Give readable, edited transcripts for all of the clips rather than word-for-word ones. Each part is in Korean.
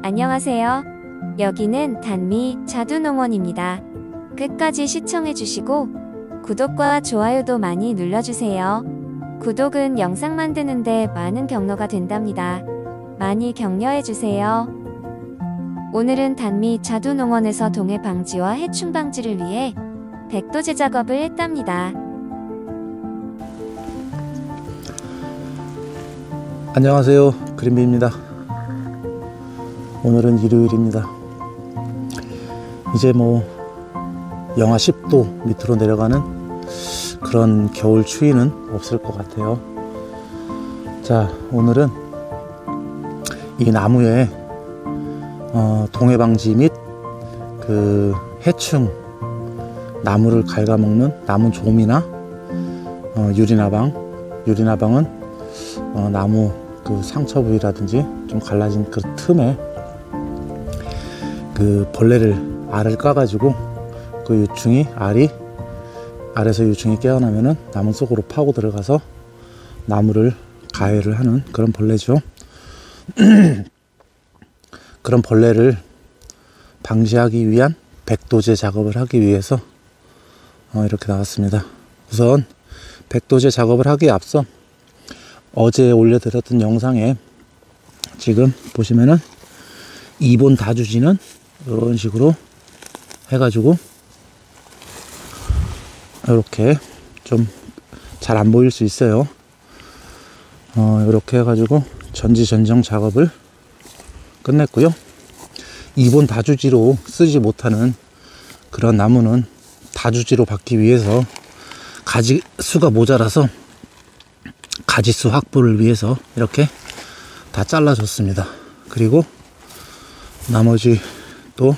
안녕하세요. 여기는 단미 자두농원입니다. 끝까지 시청해주시고 구독과 좋아요도 많이 눌러주세요. 구독은 영상 만드는데 많은 격려가 된답니다. 많이 격려해주세요. 오늘은 단미 자두농원에서 동해 방지와 해충 방지를 위해 백도제 작업을 했답니다. 안녕하세요, 그린비입니다. 오늘은 일요일입니다. 이제 영하 10도 밑으로 내려가는 그런 겨울 추위는 없을 것 같아요. 자, 오늘은 이 나무에 동해 방지 및 그 해충 나무를 갉아먹는 나무 좀이나 유리나방은 나무 그 상처 부위라든지 좀 갈라진 그 틈에 그 알을 까가지고 그 유충이 알에서 유충이 깨어나면은 나무 속으로 파고 들어가서 나무를 가해를 하는 그런 벌레죠. 그런 벌레를 방지하기 위한 백도제 작업을 하기 위해서 이렇게 나왔습니다. 우선 백도제 작업을 하기에 앞서 어제 올려드렸던 영상에 지금 보시면은 2본 다주지는 이런 식으로 해가지고 이렇게 좀 잘 안 보일 수 있어요. 이렇게 해가지고 전지전정 작업을 끝냈고요. 2본 다주지로 쓰지 못하는 그런 나무는 다주지로 받기 위해서 가지수가 모자라서 가지수 확보를 위해서 이렇게 다 잘라줬습니다. 그리고 나머지 또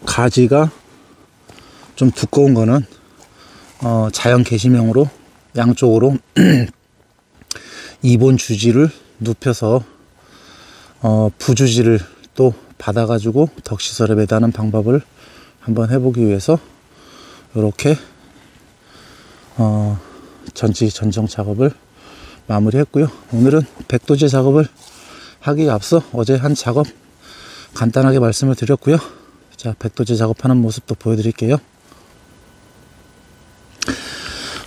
가지가 좀 두꺼운 거는 자연 게시명으로 양쪽으로 2본 주지를 눕혀서 부주지를 또 받아가지고 덕시설에 매다는 방법을 한번 해보기 위해서 이렇게 전지전정 작업을 마무리했고요. 오늘은 백도제 작업을 하기에 앞서 어제 한 작업 간단하게 말씀을 드렸고요. 자, 백도제 작업하는 모습도 보여드릴게요.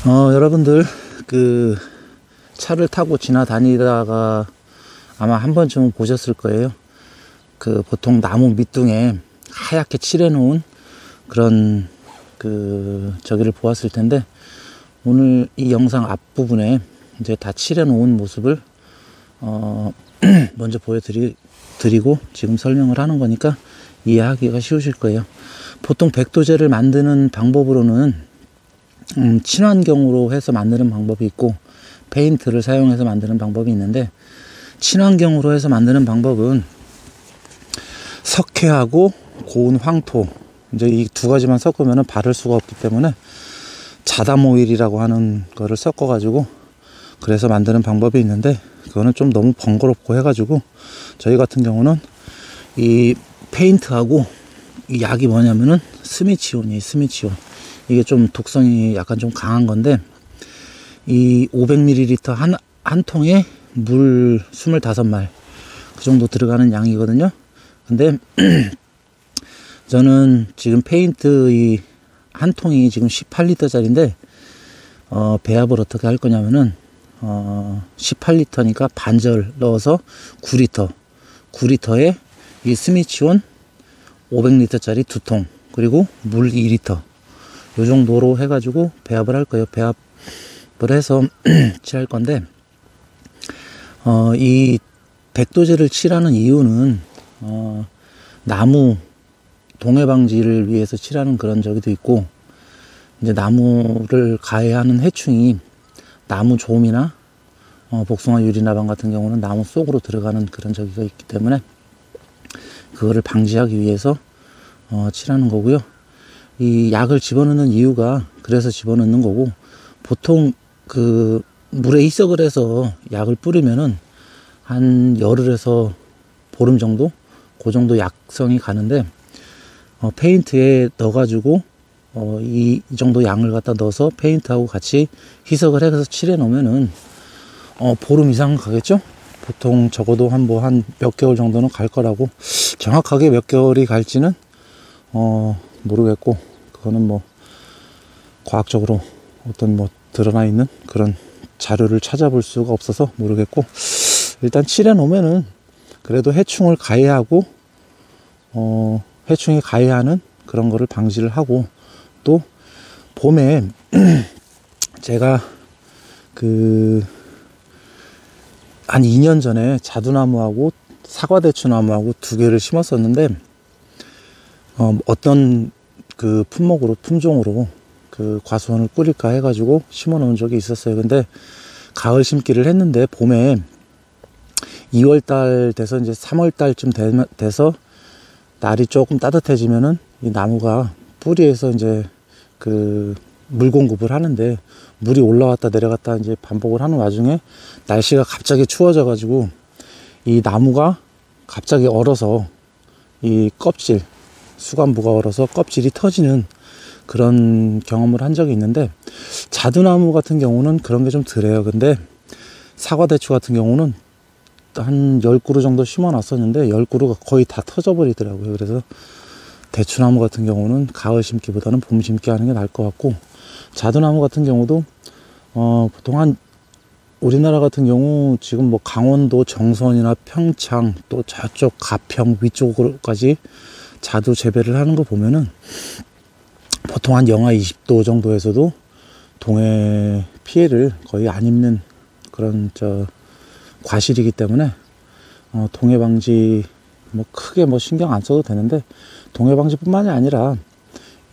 여러분들 그 차를 타고 지나다니다가 아마 한 번쯤은 보셨을 거예요. 그 보통 나무 밑둥에 하얗게 칠해 놓은 그런 저기를 보았을 텐데, 오늘 이 영상 앞부분에 이제 다 칠해 놓은 모습을 먼저 보여드리고 지금 설명을 하는 거니까 이해하기가 쉬우실 거예요. 보통 백도제를 만드는 방법으로는 친환경으로 해서 만드는 방법이 있고 페인트를 사용해서 만드는 방법이 있는데, 친환경으로 해서 만드는 방법은 석회하고 고운 황토, 이제 이 두 가지만 섞으면 바를 수가 없기 때문에 자담 오일이라고 하는 거를 섞어 가지고 그래서 만드는 방법이 있는데, 그거는 좀 너무 번거롭고 해가지고 저희 같은 경우는 이 페인트하고 이 약이 뭐냐면은 스미치온이에요. 스미치온. 이게 좀 독성이 약간 좀 강한 건데, 이 500ml 한 통에 물 25말 그 정도 들어가는 양이거든요. 근데 저는 지금 페인트 이 한 통이 지금 18리터짜리인데 배합을 어떻게 할 거냐면은 18리터니까 반절 넣어서 9리터에 이 스미치온 500리터짜리 2통 그리고 물 2리터 요 정도로 해가지고 배합을 할 거예요. 배합을 해서 칠할 건데, 이 백도제를 칠하는 이유는 나무 동해 방지를 위해서 칠하는 그런 저기도 있고, 이제 나무를 가해하는 해충이 나무 좀이나 복숭아 유리나방 같은 경우는 나무 속으로 들어가는 그런 저기가 있기 때문에 그거를 방지하기 위해서 칠하는 거고요. 이 약을 집어넣는 이유가 그래서 집어넣는 거고, 보통 그 물에 희석을 해서 약을 뿌리면은 한 열흘에서 보름 정도 그 정도 약성이 가는데, 페인트에 넣어가지고 이 정도 양을 갖다 넣어서 페인트하고 같이 희석을 해서 칠해 놓으면은 보름 이상 가겠죠? 보통 적어도 한 몇 개월 정도는 갈 거라고. 정확하게 몇 개월이 갈지는 모르겠고, 그거는 뭐 과학적으로 어떤 뭐 드러나 있는 그런 자료를 찾아볼 수가 없어서 모르겠고, 일단 칠해 놓으면은 그래도 해충을 가해하고 해충이 가해하는 그런 거를 방지를 하고, 또 봄에 제가 한 2년 전에 자두나무하고 사과대추나무하고 두 개를 심었었는데, 어떤 그 품종으로 그 과수원을 꾸릴까 해가지고 심어 놓은 적이 있었어요. 근데 가을 심기를 했는데, 봄에 2월달 돼서 이제 3월달쯤 돼서 날이 조금 따뜻해지면은 이 나무가 뿌리에서 이제 그 물 공급을 하는데, 물이 올라왔다 내려갔다 이제 반복을 하는 와중에 날씨가 갑자기 추워져 가지고 이 나무가 갑자기 얼어서 이 껍질, 수간부가 얼어서 껍질이 터지는 그런 경험을 한 적이 있는데, 자두나무 같은 경우는 그런 게 좀 덜해요. 근데 사과대추 같은 경우는 한 10그루 정도 심어 놨었는데 10그루가 거의 다 터져 버리더라고요. 그래서 대추나무 같은 경우는 가을 심기보다는 봄 심기 하는 게 나을 것 같고, 자두나무 같은 경우도 보통 우리나라 같은 경우 지금 뭐 강원도 정선이나 평창, 또 저쪽 가평 위쪽으로까지 자두 재배를 하는 거 보면은 보통 한 영하 20도 정도에서도 동해 피해를 거의 안 입는 그런 과실이기 때문에 동해 방지 뭐 크게 뭐 신경 안 써도 되는데, 동해 방지뿐만이 아니라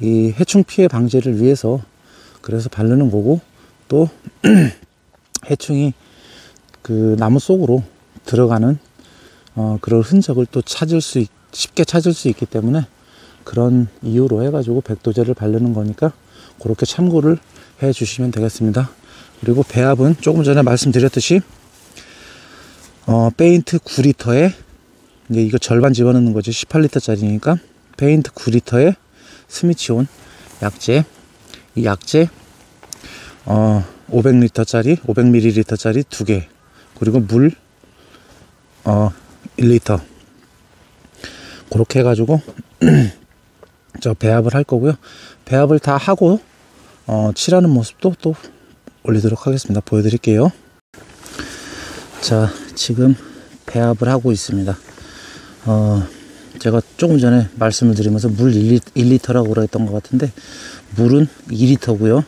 이 해충 피해 방지를 위해서 그래서 바르는 거고, 또 해충이 그 나무 속으로 들어가는 그런 흔적을 또 쉽게 찾을 수 있기 때문에, 그런 이유로 해가지고 백도제를 바르는 거니까 그렇게 참고를 해 주시면 되겠습니다. 그리고 배합은 조금 전에 말씀드렸듯이 페인트 9리터에 이제 이거 절반 집어넣는 거죠. 18리터 짜리니까 페인트 9리터에 스미치온 약재, 이 약재 500리터짜리 500ml짜리 2개, 그리고 물 1리터, 그렇게 해가지고 배합을 할 거고요. 배합을 다 하고 칠하는 모습도 또 올리도록 하겠습니다. 보여드릴게요. 자, 지금 배합을 하고 있습니다. 제가 조금 전에 말씀을 드리면서 물 1리터라고 그랬던 것 같은데, 물은 2리터고요.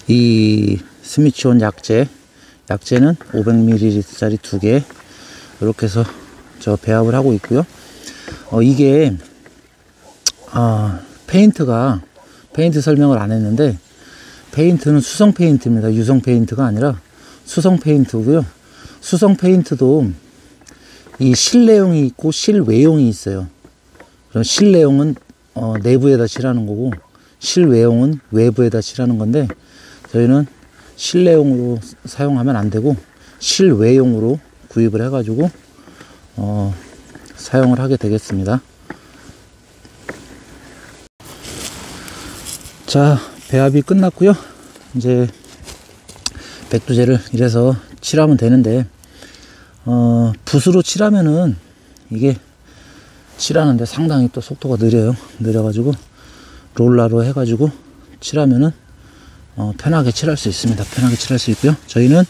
이 스미치온 약재는 500ml짜리 2개, 이렇게 해서 배합을 하고 있고요. 이게 페인트 설명을 안 했는데, 페인트는 수성 페인트입니다. 유성 페인트가 아니라 수성 페인트고요. 수성 페인트도 이 실내용이 있고 실외용이 있어요. 그럼 실내용은 내부에다 칠하는 거고, 실외용은 외부에다 칠하는 건데, 저희는 실내용으로 사용하면 안 되고 실외용으로 구입을 해가지고 사용을 하게 되겠습니다. 자, 배합이 끝났고요. 이제 백두제를 이래서 칠하면 되는데, 붓으로 칠하면은 이게 칠하는데 상당히 또 속도가 느려가지고 롤러로 해가지고 칠하면은 편하게 칠할 수 있습니다. 편하게 칠할 수 있고요. 저희는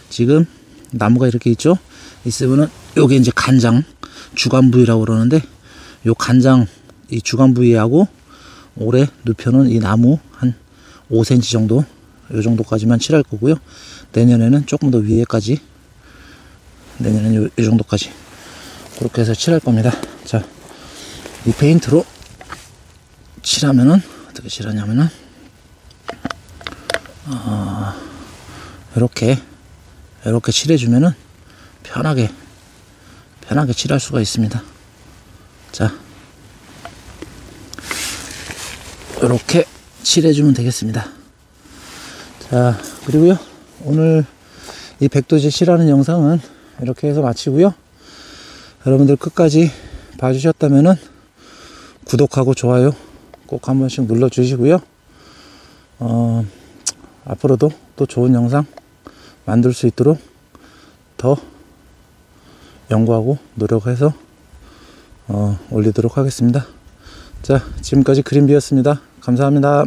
지금 나무가 이렇게 있으면은 요게 이제 간장, 주간부위라고 그러는데, 요 간장, 이 주간부위하고 올해 눕혀놓은 이 나무 한 5cm 정도, 요 정도까지만 칠할 거고요. 내년에는 조금 더 위에까지, 내년에는 요 정도까지 그렇게 해서 칠할 겁니다. 자, 이 페인트로 칠하면은 어떻게 칠하냐면은 이렇게 칠해주면은 편하게 칠할 수가 있습니다. 자, 이렇게 칠해주면 되겠습니다. 자, 그리고요, 오늘 이 백도제 칠하는 영상은 이렇게 해서 마치고요. 여러분들 끝까지 봐주셨다면은 구독하고 좋아요 꼭 한 번씩 눌러주시고요. 앞으로도 또 좋은 영상 만들 수 있도록 더 연구하고 노력해서 올리도록 하겠습니다. 자, 지금까지 그린비였습니다. 감사합니다.